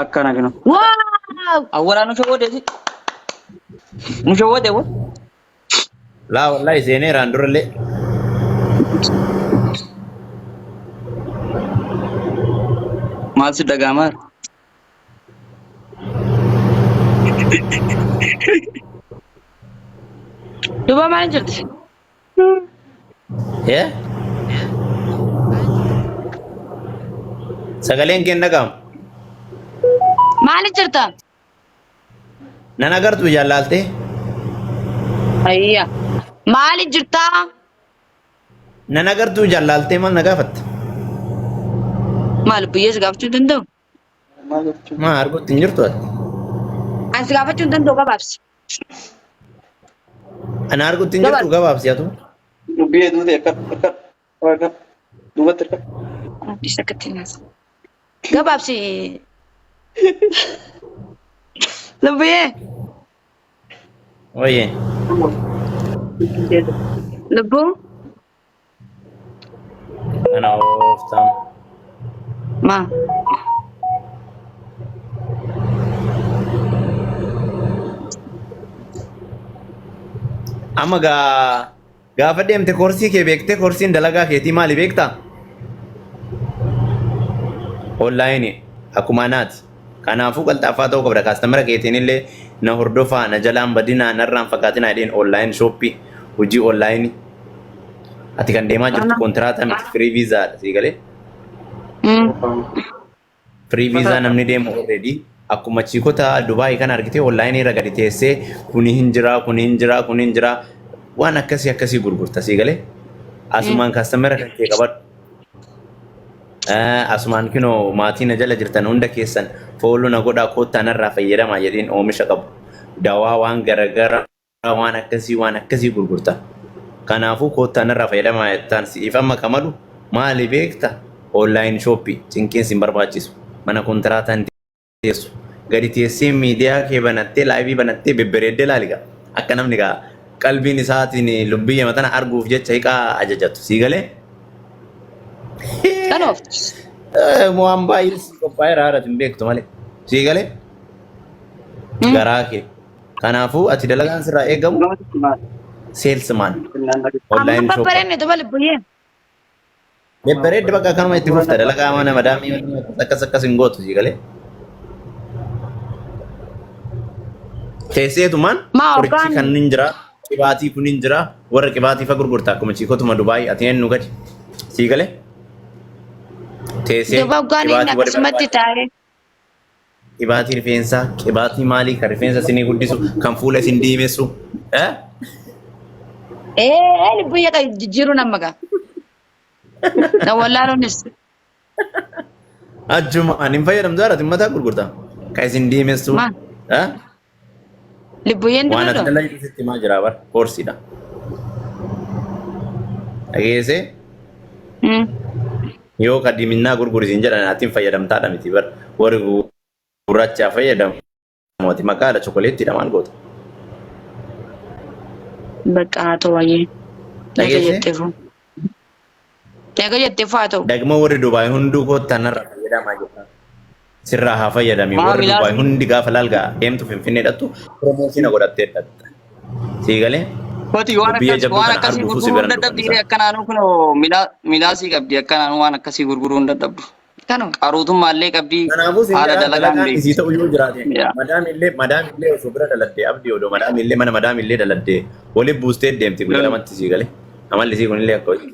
akkana kinu Wow! awwala nu shawwade wo laa wallahi seenee raandurallee maal si dhagaamaar Duba maal jirti? ee sagaleen kee dhagaam Maal jirta? nan agartuu jaallaltee Ayya. Maal jirta? nan agartuu jaallaltee maal na gaafatta Maal biyyees gaafachuu danda'u? maa arguutti hin jirtu ati Ani si gaafachuu danda'u gabaabsi. ana arguutti hin jirtu gabaabsi atu dubbii duute akka duubatti akka Isa kattinas. Gabaabsi. Lubbiyee. ooyee Lubbuu. ana ooftaan Ma. amma gaafa deemte koorsii kee beektee koorsiin dalagaa keetii maali beektaa? Onlaayinii akkuma naati. Kanaafuu qalxaafaa ta'uu qabda. Kaastamara keetiin illee na hordofaa, na jalaan badinaa, narraan fakkaatinaa jedheen onlaayin shooppii hojii onlaayinii. Ati kan deemaa jirtu kontiraata miti firii viizaadha sii galee. Firii viizaa namni deemu already akkuma chiikota Dubaayii kan argite onlaayinii irra gadi teessee kuni hin jira, kuni hin jira, kuni hin jira waan akkasii gurgurta sii galee. Asumaan kaastamara kan kee qabadhu. Asumaan kinoo maatii na jala jirtan hunda keessan fooloo na godhaa koottaa narraa fayyadamaa jedheen oomisha qabu. Dawaa waan garagaraa waan akkasii gurgurta. Kanaafuu koottaa narraa fayyadamaa jettaan siifama kamalu maali beekta? Online shooppii cinqiin sin barbaachisu. Mana kontiraataan teessu. Gadi teessee miidiyaa kee banattee laayivii banattee bebbereeddee laaliga. Akka namni qalbiin isaatiin lubbiyya matana arguuf jecha hiiqaa ajajatu. Sii galee? Kanoof. Waan baay'ee si qophaa'ee raadatu hin beektu malee. Sii galee? Garaa kee. Kanaafuu ati dalagaan sirraa eegamu salesman online shop. Babbareen duba lubbiyee. Bebbereeddi bakka kanuma itti fufta dalagaa mana madaamii akkas hin gootu sii galee? Teesseetumaan qorichi kan hin jira, qibaatii kun hin jira, warra qibaatii fa gurgurta akkuma chiikotuma Dubaayii ati eenyu gadi. Sii galee? Teessee Duba ugaaniin akkasumatti taa'ee. qibaatii rifeensaa, qibaatii maalii kan rifeensa isinii guddisu, kan fuula isin diimessu. Lubbiyee kan jijjiiruu nama gaa. Na wallaaloonis. Ajjuma ani hin fayyadamtu haadha mataa gurgurtaa. Kan isin diimessu. Lubbiyeen waan ati dura. dalagaa sitti himaa jira bara koorsiidha. Dhageessee yoo kadhiminaa gurgurisiin jedhan ati hin fayyadamtaadha miti bara warri gurraachaa fayyadamu. Ati maqaadha chokoleettiidha maal goota. Bakka haa ta'u wayyee. Eega jettee fa'aa ta'u. Dagma warri Dubaay hunduu koottaa narraa fayyadamaa jira. Sirraa haa fayyadami. Warri Dubaay hundi gaafa laalgaa deemtu Finfinnee dhattu piroomoosina godhattee dhatta. Sii galee? Koti waan akkasii gurguruu hin dadhabdi akkanaanuu kun milaasii qabdi akkanaanuu waan akkasii gurguruu hin dadhabdu. Kanuma. Qaruutummaallee qabdi haala dalagaan beeku. Isii ta'uu yoo jiraate madaam illee osoo bira daladdee abdii odoo madaam illee mana madaam illee daladdee waliin buustee deemti guyyaa lamatti sii galee. Amalli isii kunillee akka hojii.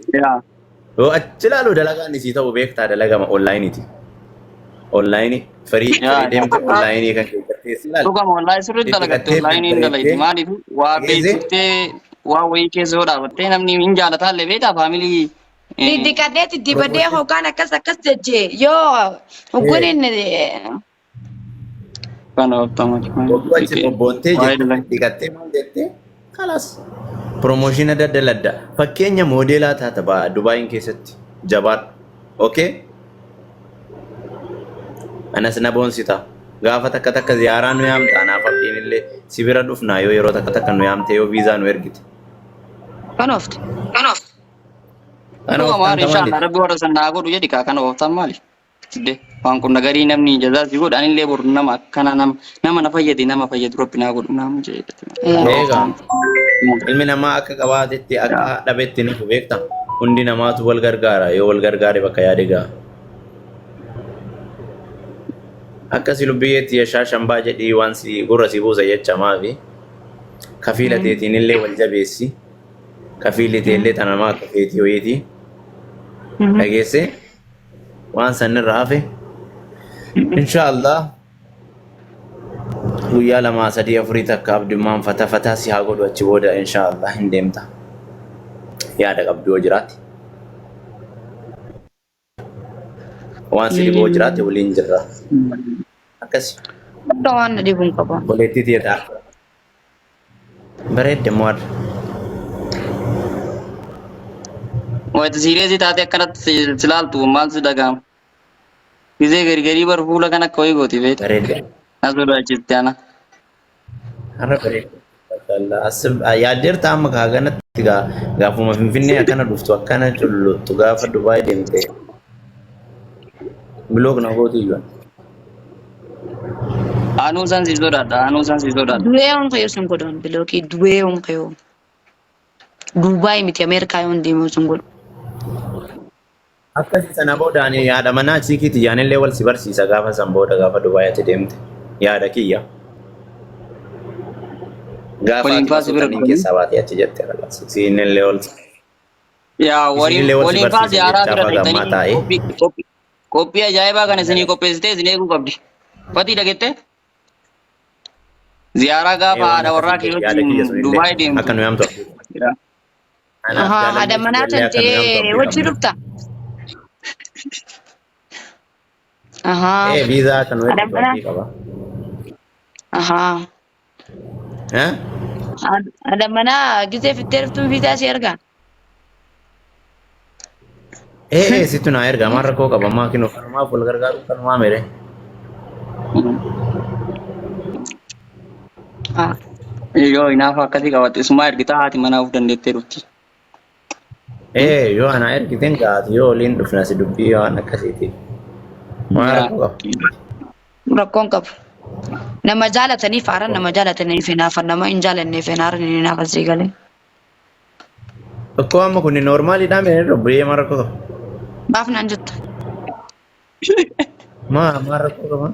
Yoo achi ilaalu dalagaan isii ta'uu beektaa dalagama onlaayiniiti. Onlaayinii firii deemte onlaayinii kan keessatti ilaalu. Dhugama onlaayinii sirriitti dalagatte onlaayinii hin dalayti maaliif waa beeksiftee waa wayii keessa yoo dhaabattee namni hin jaalataallee beektaa faamilii. Didiqadee dibadee hoogaan akkas jechee yoo hugunin Kan ooftamu. Waggooti bobboontee diqattee maal jettee kalas. Promooshinii adda. Fakkeenya moodeelaa taata ba'a Dubaayin keessatti jabaan. Okay? Anas na boonsita. Gaafa takka ziyaaraa nu yaamta anaaf abdiin illee si bira dhufnaa yoo yeroo takka nu yaamte yoo viizaa nu ergite. Kanoof. Dhugama inshallah rabbi warra san naa godhu jedhi kan ooftan maali? fide waan kun nagarii namni jazaa si godhan illee bor nama akkana nama na fayyadu rabbi naa godhu naam Egaa ilmi namaa akka qabaatetti akka dhabetti nuuf beekta. Hundi namaatu wal gargaara yoo wal gargaare bakka yaade gaa. Akkasi lubbiyeetti yashaa shambaa jedhii waan si gurra si buusa jecha maafi kafiila teetiin illee wal jabeessi. Kafiilli teellee tana namaa akka feetii ho'iiti. Dhageesse waan sanirra hafe inshaallah guyyaa 2-3-4 takka abdummaan fataa si haa godhu achi booda inshaallah hin deemta. Yaada qabdu yoo jiraate waan si dhiboo jiraate waliin jirra akkasi waan na dhibuun qaba. boleetti teetaa bareedde mo'ar wayita siireesii taate akkanatti silaaltu maal si dhagahama gizee gargarii bar fuula kan akka wayii gooti beekta bareedde na sodaachiste ana har'a bareedde yaaddeerta amma kaaganatti gaafuma finfinnee akkana dhuftu akkana cullutu gaafa Dubaay deemte biloog na gooti iyyuu anuu san si sodaadha Du'ee on kayo sun godhan bilookii du'ee on kayo. Dubaay miti Ameerikaa yoon deemu sun godhu. akkasi sana boodaan yaada manaa siikiiti yaanillee wal si barsiisa gaafa san booda gaafa Dubaayitti deemte yaada kiyya. Gaafa Waliin faasi bira ati keessaa baatee achi jettee kalas siinillee ol yaa waliin faasi haaraa bira gammaa taa'ee. ta'itanii qophii ajaa'ibaa kana isinii qopheessitee isin eeguu qabdi. Fatii dhagettee? Ziyaaraa gaafa haadha warraa keessatti Dubaay deemtu. Akka nu yaamtu. Haadha manaa tantee wajji dhufta. Viizaa kan wajji qaba. Haadha manaa gisee fittee dhuftuun viizaa si erga. Sittu naa erga maan rakkoo qaba maa kinu kanumaaf wal gargaaru kanumaa mere. Yoo inaafa akkasii qabatte isumaa ergitaa haati manaa of dandeettee dhufti. Yoo ana ergiteen gaati yoo waliin dhufna si dubbii waan akkasiiti. Maa rakkoo qaba. Rakkoon qabu. Nama jaalataniif haaran nama jaalataniif hinaafan nama hin jaalanneef hinaaran hin hinaafan sii galee. Tokko amma kun normaaliidhaan mee dubbii maa rakkoo qaba. Maaf naan jettu. Maa rakkoo qaba.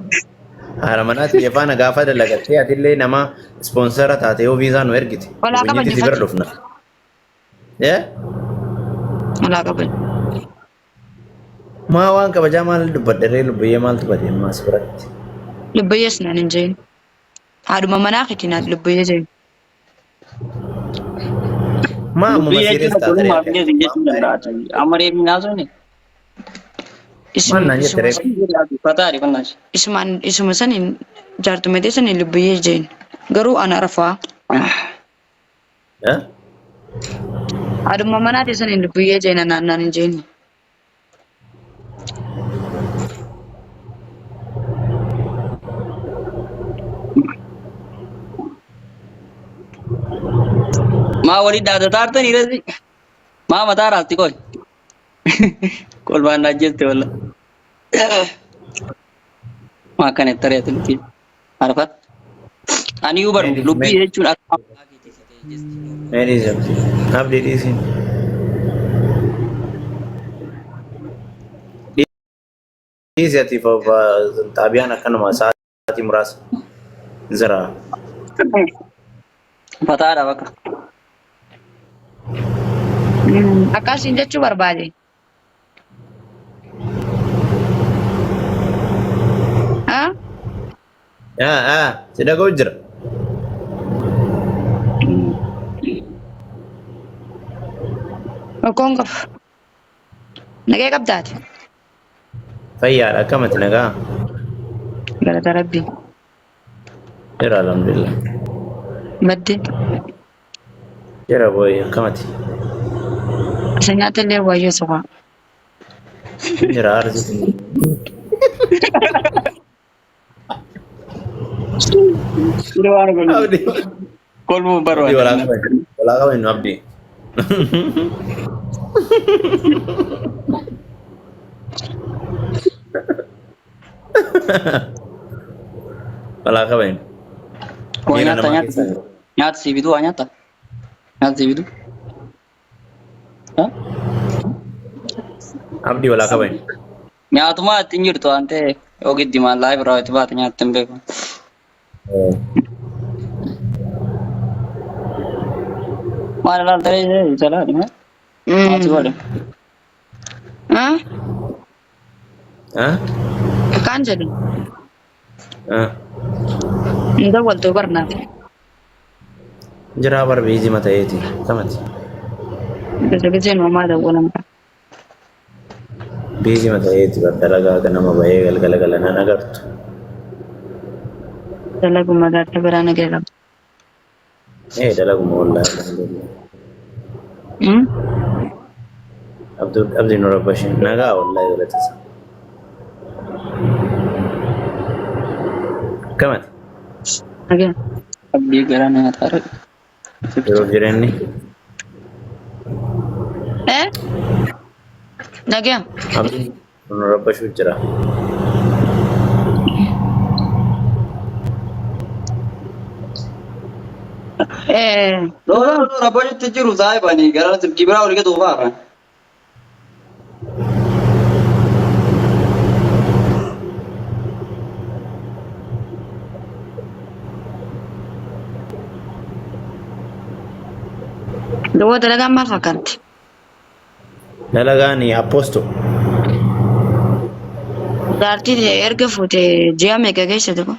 Haadha manaatti yefaana gaafa dalagattee atillee nama ispoonsara taate yoo viizaa nu ergite. Walaa qaban si bira dhufna. Walaa qaban. Maa waan kabajaa maal dubbadharee lubbiyyee maaltu badee maas biratti. Lubbayyees naan hin jeen. Haadhuma manaa kitinaa lubbayyee jeen. Maa ammuma siirees taatee. Amma reefi naasonni. Isuma saniin jaartumatee saniin lubbayyee jeen. Garuu ana rafaa. Haadhuma manaa saniin lubbayyee jeen naan hin jeen. Maa walii daata taartanii rasi maa mataa raasti kol kolbaan ajjette walla maa kan itti reetu nuti arfat ani yu baru lubbii jechuun akka abdii dhiisin dhiisi atiif xaabiyaan akkanuma sa'aatii muraasa zira fataadha bakka. Akkasiin jechuu barbaade. Si dhaga'u jira. Rakkoon qabu. Nagee qabdaati. Fayyaadha akkamatti nagaa. Galata Rabbii. Jira alhamdulillah. Badde. Jira booyi akkamatti. Isa nyaata illee wayyoo soqaa. Jira aarsitu. Kolmu baru. Walaa qaban nu abdii. Walaa qabayn. Waa Miira nyaata namaa nyaata. keessa jiru. Nyaata sii bituu waa nyaata. Nyaata sii bituu. Abdii walaa qabayn. Nyaatumaa ittiin jirtu waan ta'eef yoo giddi maallaa biraa itti baate nyaatti hin beeku. Maal ilaaltee jalaadhi maa? Maati godhe? Kan jedhu Ah. inda waltu barnaati. Jiraa bara biizii mata'eeti. Kamati. Gajagajeen homaa dawwalan. Biizii mata'eeti bara dalagaa akka nama bahee galgala galanaan agartu. Dalaguma gaarii biraa nageera. Dalaguma wallaahi. Abdiin nurra bashin nagaa wallaahi galatisa. Kamati. Nageen. Abdii gara nyaataa dha. Yeroo jireenyi. Nageen. Abdiin nurra bashuu jira. Rabbaanitti jiru saayibanii gara gibiraa olii gadi oofaa. Dawwa dalagaan maal fakkaatti? Dalagaan apposto. Jaartii erga fuutee ji'a meeqa keessatti kun?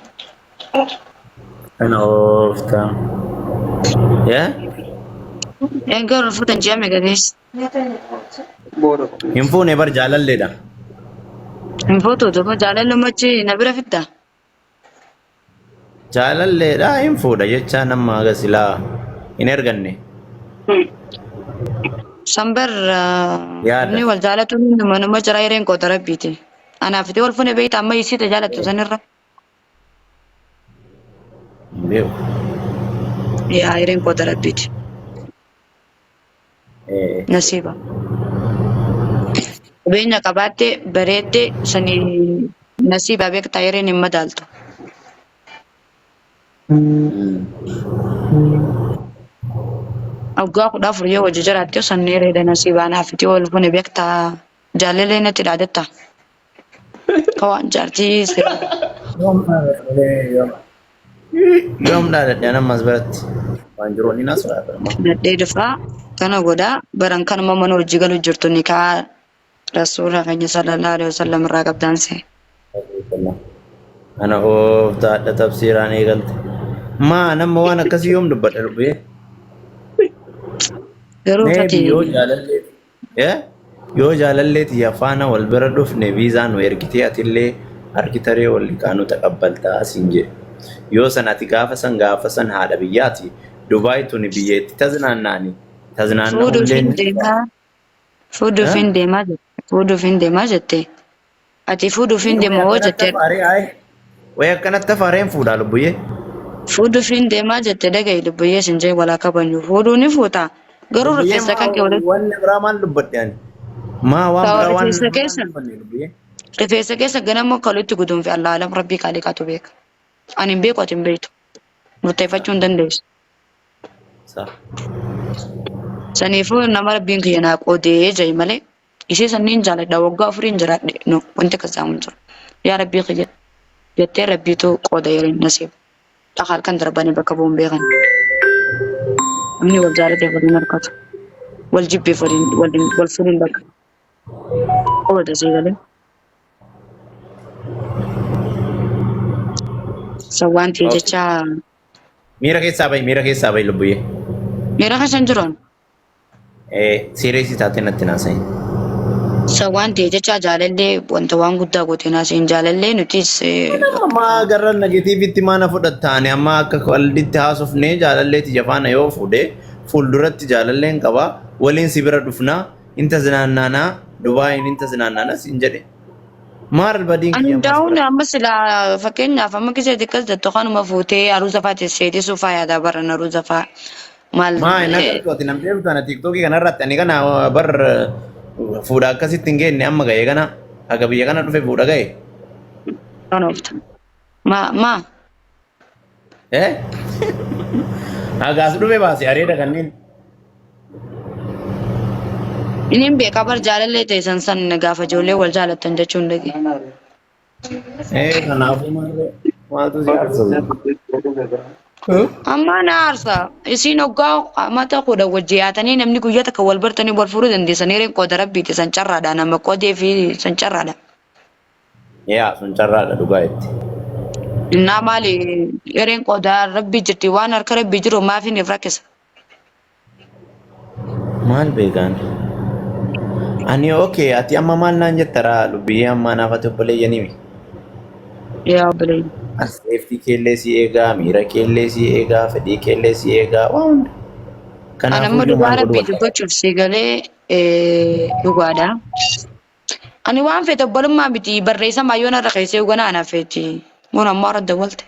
Kana oofta. Erga fuutan ji'a meeqa keessa? Hin fuune bar jaalalleedha. Hin fuutuutu kun jaalallumachi na bira fidda? Jaalalleedha hin fuudha jecha nama agasilaa hin erganne. Sambar Yaada. inni wal jaalatu nama jira yereen koota rabbiiti. Anaafiti wal fuune beekta amma isiita jaalattu sanirra. Beeku. Yaa yereen koota rabbiiti. Nasiiba. Qabeenya qabaattee bareeddee sanii nasiibaa beektaa yereen hin madaaltu. Waggaa 14 yoo hojii jiraatte sannii reeda nasiibaa naafiti wal fuune beektaa jaalallee natti dhaadatta. Kawaan jaartii Yoom dhaadadhe namas biratti. Waan jiru inni naas dhaadhama. nadhee dhufaa kana godhaa baran kanuma mana hojii galu jirtu ni kaa rasuula keenya sallallahu alaihi wasallam irraa qabdaanse. Ana oofta adda tafsiiraan eegalte. Maa nama waan akkasii yoom dubbadha lubbee? Garuu Neebi fati yoo jaalalleeti yafaana wal bira dhufne viizaan nu ergitee atillee argitaree wal liqaanu taqabbaltaa asiin jedhe. Yoo san ati gaafa san haadha biyyaati. Dubaay tuni biyyeetti taznaannaani. fuudhuufiin deemaa fuudhuufiin deemaa jette fuudhuufiin deemaa jette ati fuudhuufiin deemaa hoo jette Way akkanatti afaareen fuudhaa lubbuyyee. fuudhuufiin deemaa jette dhaga'i lubbuyyee sin jee walaa qabanyu fuudhuu ni fuuta garuu rifeensa kan kee walitti Wanni biraa maal dubbadhe ani? Maa waan biraa waan rifeensa keessa rifeensa keessa ganama kalutti guduunfi Allah alam rabbii kaaliqatu beeka ani hin beeku ati hin beektu murteeffachuu hin dandeessu. Saniifuu nama rabbiin kiyya naa qoodee jahi malee ishee sanniin jaaladha waggaa 4 jiraadhe no wanti akkasii hin jiru. Yaa rabbii kiyya jettee rabbiitu qooda yeroo nasiib. Dhaqaal kan darbanii bakka bu'uun beekan. Namni wal jaalatee waliin harkatu. Wal jibbeef wal fuudhin bakka. Qooda sii galee. Sawwaantii jecha Miira keessaa bahi lubbuyyee. miira keessa hin jiruun. Sireesii taatee natti naasa'i. Sawwaantii jecha jaalallee wanta waan guddaa goote naasiin jaalallee nutis Amma gara negatiivitti maana fudhattaani amma akka walditti haasofnee jaalalleeti jafaana yoo fuudhee fuulduratti jaalalleen qaba waliin si bira dhufnaa inta zinaannaanaa Dubaayin inta zinaannaanaa siin jedhe. Maal badiin kiyya Andaun amma sila fakkeenyaaf amma kiseeti akkas jettu kanuma fuutee aruuza fa'aa teesseetii suufaa yaadaa baran aruuza fa'aa maal maa hin agartu ati namtee bitana tiiktookii kanarratti ani kana bar fuudha akkasitti hin geenne amma ga'ee kana akka biyya kana dhufe fuudha ga'e. Kanofta. Ma. Eh? Agaas dhufe baase areeda kanneen. Inin beekaa bar jaalallee ta'e san gaafa ijoollee wal jaalattan jechuun dhagi. Kanaafuu maaltu si aarsa? Amma na aarsa. Isin hoggaa mata kudha wajji yaatanii namni guyyaa takka wal bartanii wal furuu dandeessanii reen qooda rabbiiti san carraadha nama qoodee fi san carraadha. Yaa sun carraadha dhugaa itti. Innaa maali reen qooda rabbii jirti waan harka rabbii jiru maaf hin rakkisa. Maal beekan? Ani okay ati amma maal naan jettara dubbii amma naafate obboleeyyanii. Yaa obboleeyyi. Safety keellee si eegaa, miira keellee si eegaa, fedhii keellee si eegaa waan hunda. Anamma dhugaa rabbii dubbachuuf si galee dhugaadha. Ani waan feete obbolummaa miti barreessa maayyoon irra keessee hugana anaaf feeti. Mun ammoo irra dawwalte.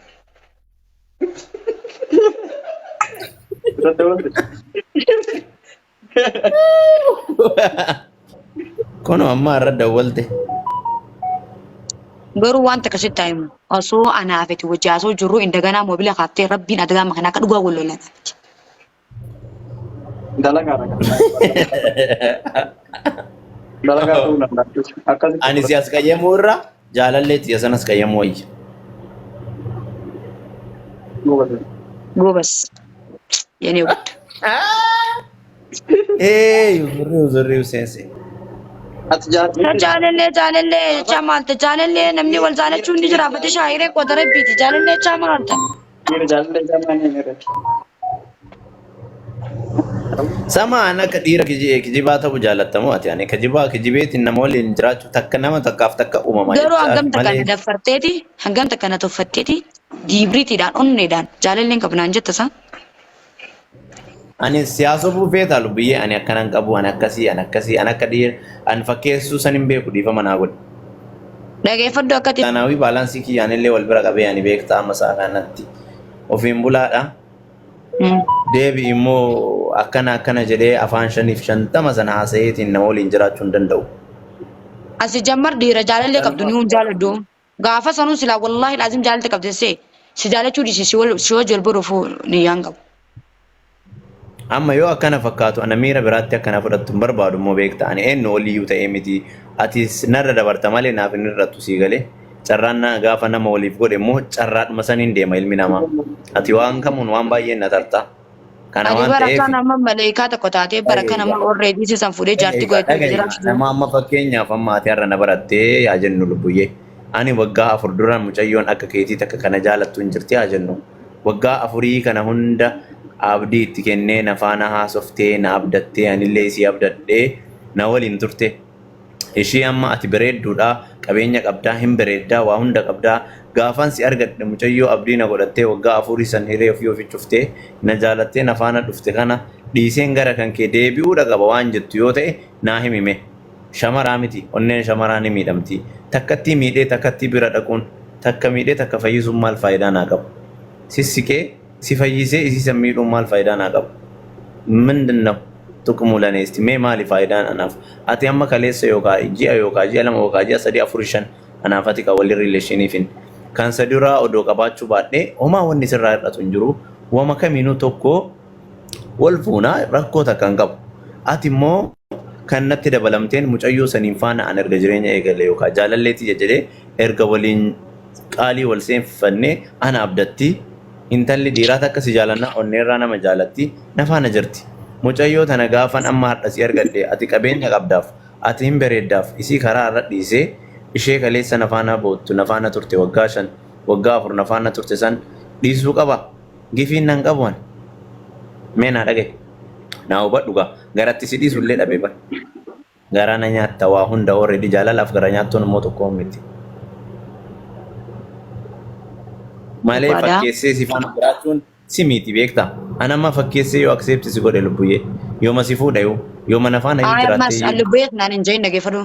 Kun amma irra dawwalte. Garuu waan takka sitti himu osoo anaaf feeti wajjaa osoo jirru indaganaa moobila kaaftee rabbiin adagaa makanaa akka dhugaa walloolan. Ani si as qayyamuu irra jaalalleetti sanas qayyamuu wayya. Goobas. Yenee gudda. Uzurriu seense. Jaalallee chamaalta jaalallee namni wal jaalachuun ni jiraafate shaayiree qoda rabbiiti jaalallee chamaalta. Sama ana akka dhiira kijibaa ta'uu jaalattamu ati ani kijibeetiin nama waliin jiraachuu takka nama takkaaf takka uumamaa Garuu hangam takka na daffarteeti hangam takka na tuffatteeti diibriitiidhaan onneedhaan jaalalleen qabnaan jetta san. Ani siyaasa buufeeta lubbiyee ani akkanan qabu ani akkasii ani akka dhiira ani fakkeessuu san hin beeku dhiifama naa godhe. Dhageeffadhu akkati. Kanaafii baalaansii kiyyaan illee wal bira qabee ani beektaa amma sa'a kanatti ofiin bulaadha. Deebi immoo akkana jedhee afaan 550 sana haasayeetiin nama waliin jiraachuu hin danda'u. Asi jammar dhiira jaalallee qabdu ni hun jaaladhu. Gaafa sanuu silaa wallaahi laazim jaalalte qabdessee si jaalachuu dhiisi si wajji wal baruufuu niyyaan qabu. Amma yoo akkana fakkaatu ana miira biraatti akkana fudhattu hin barbaadu immoo beekta ani eenyu oliyyuu ta'ee miti ati narra dabarta malee naaf hin irrattu sii galee carraan gaafa nama waliif godhe immoo carraadhuma saniin deema ilmi namaa ati waan kamuun waan baay'ee na tarta. Kana waan ta'eef barakaa nama maleekaa tokko taatee baraka nama orreedii sisan fuudhee jaartii godhatee jiraachuu. Nama amma fakkeenyaaf amma ati har'a na barattee yaa jennu lubbuyyee ani waggaa 4 duraan mucayyoon akka keetii takka kana jaalattu hin jirti yaa jennu waggaa 4 kana hunda abdii itti kennee na faana haasoftee na abdattee anillee isii abdadhee na waliin turte. Ishii amma ati bareedduudha qabeenya qabdaa hin bareeddaa waa hunda qabdaa gaafan si argadhe mucayyoo abdii na godhattee waggaa 4 san hiree ofii ofichuftee na jaalattee na faana dhufte kana dhiiseen gara kan kee deebi'uudha qaba waan jettu yoo ta'e naa himime. Shamaraa miti onneen shamaraa ni miidhamti takkatti miidhee takkatti bira dhaquun takka miidhee takka fayyisuun maal faayidaa naa qabu. Sissikee si fayyisee isii san miidhuun maal faayidaa naa qabu. Mindinnaw tuqumuu laneesti mee maali faayidaan anaaf ati amma kaleessa yookaan ji'a 2 yookaan ji'a 3 4 5 anaaf ati kan walii rileeshiniifin kan saduraa odoo qabaachuu baadhee homaa wanni sirraa hir'atu hin jiru wama kamiinuu tokko wal fuunaa rakkoo takka hin qabu ati immoo kan natti dabalamteen mucayyoo saniin faana an erga jireenya eegale yookaan jaalalleetii jedhee erga waliin qaalii wal seenfannee ana abdatti intalli dhiiraa takka si jaalannaa onneerraa nama jaalatti na faana jirti. Mucayyoo tana gaafan amma hadhasii argadhe ati qabeenya qabdaaf ati hin bareeddaaf isii karaa irra dhiisee ishee kaleessa na faana boottu na faana turte waggaa 5 waggaa 4 na faana turte san dhiisuu qaba gifiin nan qabuan mee na dhage na hubadhu gaa garatti si dhiisullee dhabe bar garaa na nyaatta waa hunda already jaalalaaf gara nyaattuun immoo tokko miti malee fakkeessee si faana jiraachuun si miti beekta anama fakkeessee yoo accept si godhe lubbuyyee yoo ma si fuudha yoo ma nafaana hin jiraate mas lubbuyeet naan hin jeen dhageeffadhu.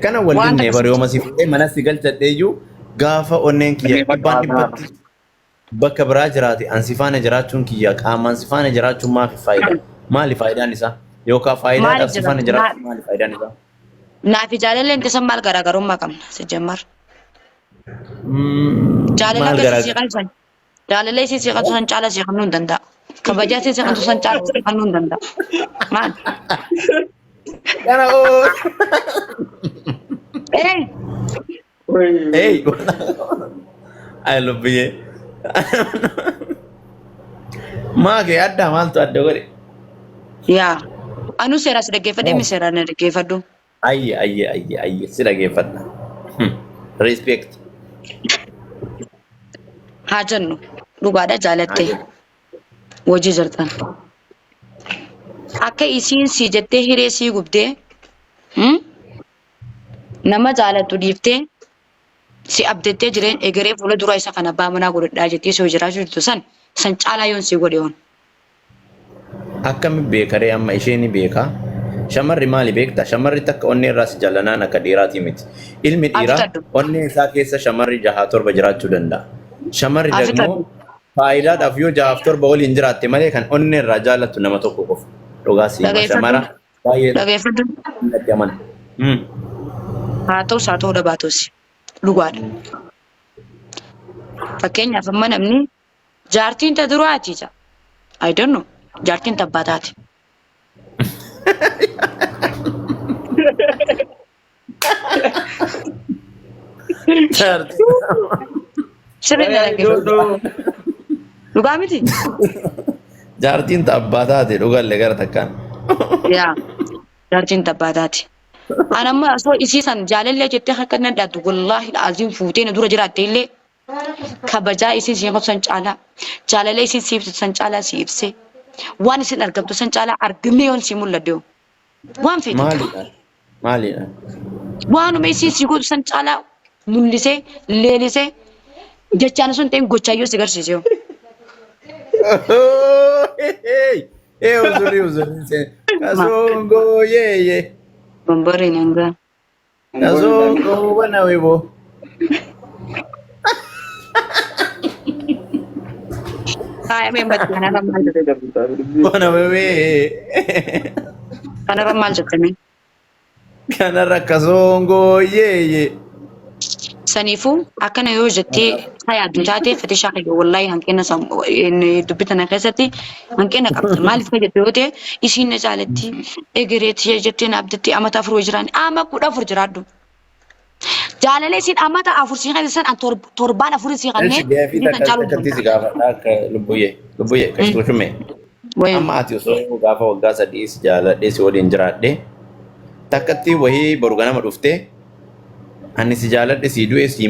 Kana waliin ne bari yoo ma si fuudhee mana si galchadhee iyyuu gaafa onneen kiyya dhibbaan dhibbatti bakka biraa jiraate an si faana jiraachuun kiyya qaamaan si faana jiraachuun maafi faayida maali faayidaan isaa yookaan faayidaadhaaf si faana jiraachuun maali faayidaan isaa. Naafi jaalalleen tisan maal garaagarummaa qabna si jammar. Jaalala Maal akkasii garaa si qalsan. Jaalala isii si qaltu san caalaa si qaluu hin danda'a. Kabajaa isii si qaltu san caalaa si qaluu hin danda'a. Maal? kana oo Eh, hey ay lubbiye maa kee adda maaltu adda godhe yaa. Anu seeras dhaggeeffadhee mi seeraan na dhaggeeffadhu. ayye si dhageeffadha respect Haa jennu dhugaadha jaalattee hojii jirtan. Akka isiin si jettee hiree sii gubdee nama jaalattu dhiiftee si abdattee jireen egeree fuula dura isa kana abbaa manaa godhadhaa jettee si jiraachuu jirtu san caalaa yoon si godhe on. akkami beekaree amma isheen ni beeka shamarri maali beekta shamarri takka onnee irraa si jaallanaan akka dhiiraatii miti ilmi dhiiraa onnee isaa keessa shamarri 6-7 jiraachuu danda'a shamarri ደግሞ faayidaadhaaf yoo 6-7 waliin jiraatte malee kan onnee irraa jaallattu nama tokko qofa dhugaa si shamara baay'ee Dhageeffadhu. natti amana Haa ta'us haa ta'uu dhabaatus dhugaadha. Fakkeenyaaf amma namni jaartiin ta duraati jaa. I don't know. Jaartiin ta abbaa taati. Sirrii na dhaggeeffadhu. Dhugaa miti? jaartiin ta abbaa taate dhugallee gara takkaan Yaa. Jaartiin ta abbaa taati. Ani amma osoo isii san jaalallee jettee akka na dhaattu wallaahi aziin fuutee na dura jiraatte illee kabajaa isii si qabdu san caalaa jaalala isii si ibsitu san caalaa si ibsee waan isin argamtu san caalaa argamee yoon si mul'adde waan fedhe maalidha waanuma isii si godhu san caalaa mul'isee leelisee jechaan sun ta'in gochaayyoo si garsiise yoo. uzuri kasongo yeye Bambaree nangaa. kasongo wana webo Kaaya mee mbatti kanarra maal jette? wana wewe Kanarra maal jettame? kanarra kasongo yeye Saniifuu akkana yoo jettee fayyadu taate fatishaa kiyya wallaahi hanqina dubbitana keessatti hanqina qabda. Maaliif ka jette yoo ta'e isiin na jaalatti egereetti jettee na abdatti amata 4 jiraan ama 14 jiraaddu. Jaalala isiin amata 4 si kan san torbaan 4 si kannee kan akkatti si gaafa akka lubbuyyee kashtuu shumee amma ati osoo gaafa waggaa 3 si jaaladhee si waliin jiraadhe takkatti wahii boru ganama dhuftee ani si jaaladhe si du'e si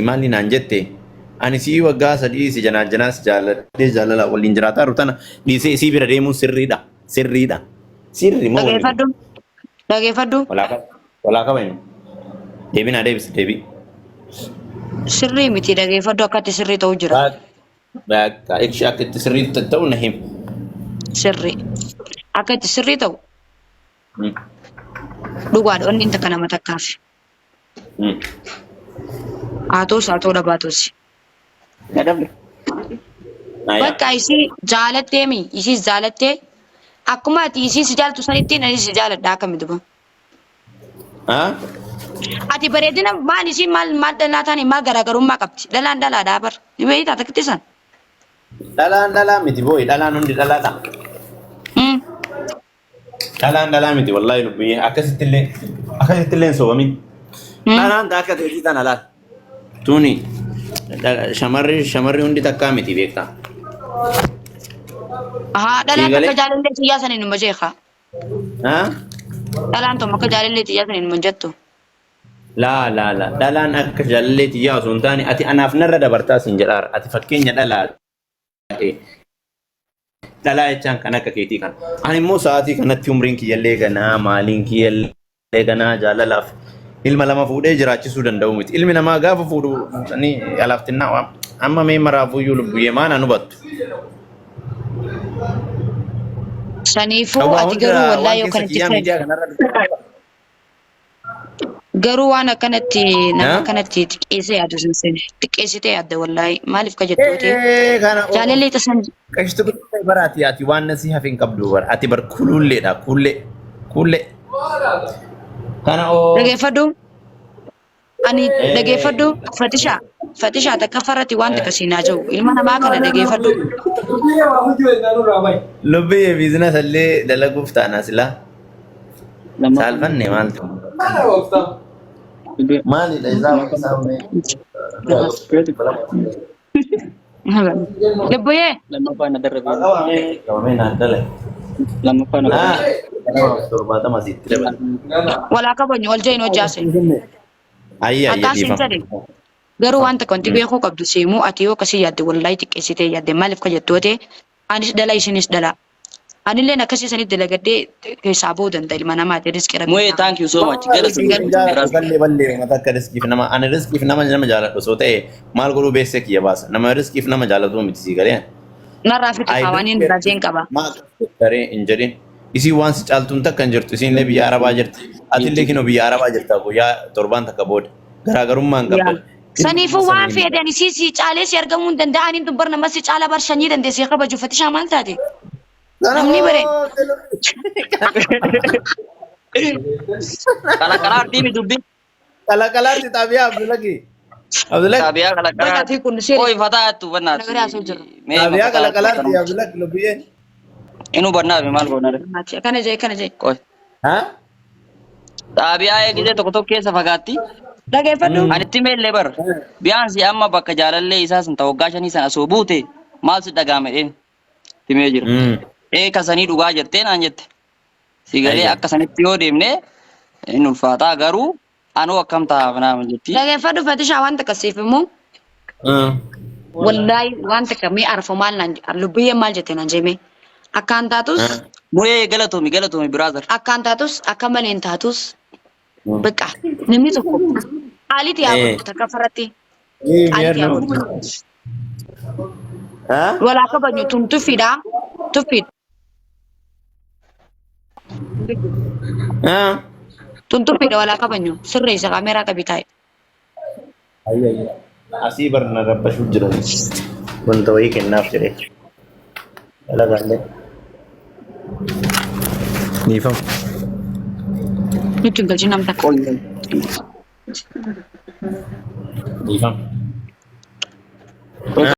maali naan jette ani si waggaa 3 si janaa si jaaladhe jaalala waliin jiraataa jiru tana dhiisee isii bira deemuun sirriidha sirri moo dhageeffadhu. walaa qabani deebinaa deebii Sirrii miti dhageeffadhu akkatti sirrii ta'uu jira. bakka akka itti sirrii ta'u na him Sirrii akka itti sirrii ta'u dhugaadha onni inta kana matakkaaf. Haa ta'uu dhabaatus. Bakka isii jaalatteemi isii jaalattee akkuma ati isii si jaalatu sanittiin ani si jaaladha akkamitti ba? Ati bareedina maal isii maal dhalaa taane maal garaagarummaa qabdi? Dhalaan dhalaadhaa bar. Ni beektaa takkitti san? Dhalaan miti booyi dhalaan hundi dhalaadha. Dhalaan miti wallahi lubbiyyee akkasittillee soowwamin. Dhalaan akka ta'eetii tana laal. Tuni shamarri hundi takkaa miti beektaa. Dhalaan akka jaalallee xiyyaa saniin hin majeeqa. Dhalaan tokko akka jaalallee xiyyaa saniin hin majettu. La dhalaan akka jaalallee xiyyaa osoo hin taane ati anaaf narra dabartaa siin jedhaara ati fakkeenya dhalaa jechaan kan akka keetii kana ani immoo sa'aatii kanatti umriin kiyyallee ganaa maaliin kiyyallee ganaa jaalalaaf ilma lama fuudhee jiraachisuu danda'u miti ilmi namaa gaafa fuudhu ni alaaftinnaa amma mee maraafuyyuu lubbuyyee maana hubattu. Saniifuu ati garuu wallaahi yoo kanatti garuu waan akkanatti nama kanatti xiqqeessee yaadu sinseene xiqqeessitee yaadda wallaahi maaliif ka jettu jaalallee tasan qashtu baraati ati waan nasi hafe hin qabdu bar ati bar kululleedha kulle kana oo dhageeffadhu Ani dhageeffadhu Fatishaa takka farratti wanta kasiinaa jiru ilma namaa kana dhageeffadhu. Lubbii biizina sallee dalaguuf taana silaa. Saalfanne maaltu? Maalidha isaa Lebboyee lammaffaa na darbe. qabamee naan dala. Lammaffaa na darbe. Torbaatama asitti dabala. walaa kabajnu ol jeen hojjaase. Ayya Akkasiin jedhe garuu wanta kanti beekuu qabdu seemuu ati yoo akkasii yaadde wallaahi xiqqeessitee yaadde maaliif ka jettoote anis dhala isinis dhala. Anilleen akkasii sanitti dalagadhee keessaa bahuu danda'a ilma namaati riskii rabbi. Mo'ee thank you so much. Ballee ballee mata akka riskiif nama ani riskiif nama jaaladhu soo ta'e maal godhuu beessee kiyya baasa nama riskiif nama jaalatu miti sii galee. Narraa fiti hawaaniin rajeen qaba. Maal daree hin jedhin isii waan si caaltuun takka hin jirtu isiin illee biyya arabaa jirti atillee kinoo biyya arabaa jirta guyyaa torbaan takka booda garaagarummaa hin qabdan. Saniifuu waan feedan isii si caalee si argamuu hin danda'aniin dubbar nama si caala barshanii dandeessee kabaju Fatishaa maal taate? Namni bare. Kalakalaatti ni dubbi. Kalakalaatti Xaabiyaa Abdullaki. Abdullaki. Xaabiyaa kalakalaatti. Kun seera. Oi fataatu bannaati. Nagara asoo jira. Xaabiyaa kalakalaatti Abdullaki lubbiyyeen. Inu bannaafi maal goonare. Kana jee. Qoy. Haa? Xaabiyaa eegitee tokko tokko keessa fagaatti. Dhageeffadhu. Anitti meellee bar. Biyaansi amma bakka jaalallee isaa sun ta'u waggaa shanii sana osoo buute maal si dhagaame dheen. Timee jira. Kasanii dhugaa jettee naan jette. Sigalee akka sanitti yoo deemne inni ulfaataa garuu anuu akkam taa'aaf naama jetti. Dhageeffadhu Fatishaa wanta akkasiif immoo. Wallaahi wanta kamii arfu maal naan lubbiyyeen maal jette naan jeemee. Akkaan taatus. Mo'ee galatoomi biraazar. Akkaan taatus akka malee hin taatus. Bakka namni tokko haalitti yaa'u takka farratti. Haalitti yaa'u. Walaa kabajnu tun tuffiidha. Tuffiidha. Tun tuffiidha walaa kabajnu sirreessa kaameeraa qabi taa'e. Asii barna rabbashuu jiran wanta wayii kennaaf jedhee. Dalagaallee. Niifama. Nuti hin galchi namta. Niifama.